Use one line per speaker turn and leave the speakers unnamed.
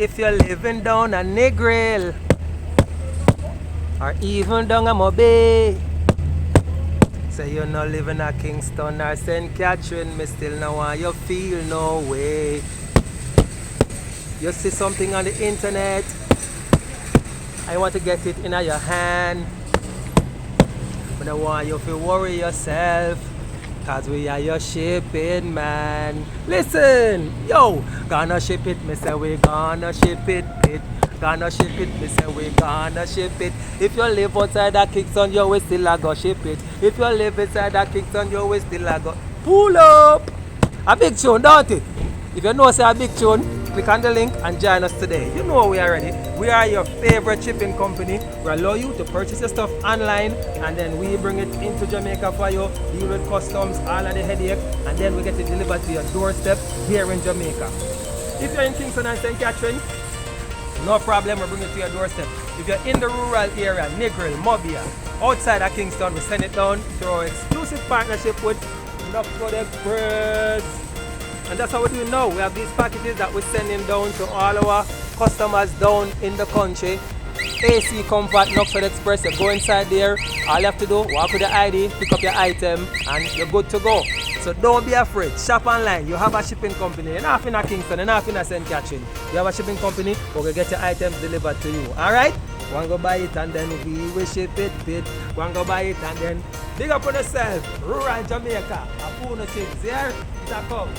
if you're living down a Negril or even down a Mobay, say you're not living at Kingston or St. Catherine, me still know why you feel no way. You see something on the internet, I want to get it in your hand, but I want you to worry yourself, cause we are your shipping man. Listen, yo, gonna ship it, me say we gonna ship it. Gonna ship it, me say we gonna ship it. If you live outside that Kingston, you will still a go ship it. If you live inside that Kingston, you will still a go pull up. A big tune, don't it? If you know say a big tune, click on the link and join us today. You know we are ready. We are your favorite shipping company. We allow you to purchase your stuff online and then we bring it into Jamaica for you, deal with customs, all of the headache, and then we get it delivered to your doorstep here in Jamaica. If you're in Kingston and St. Catherine, no problem, we bring it to your doorstep. If you're in the rural area, Negril, Mobia, outside of Kingston, we send it down through our exclusive partnership with Knockford Express. And that's how we're doing now. We have these packages that we're sending down to all our customers down in the country. AC Comfort, Knockford Express, you go inside there, all you have to do, walk with your ID, pick up your item, and you're good to go. So don't be afraid, shop online, you have a shipping company, you're not in a Kingston, you're not in a St. Catherine. You have a shipping company, we're going to get your items delivered to you, alright? Go and go buy it and then we will ship it, Go and go buy it and then big up on yourself, rural Jamaica, a Puno chips, here, it's a come.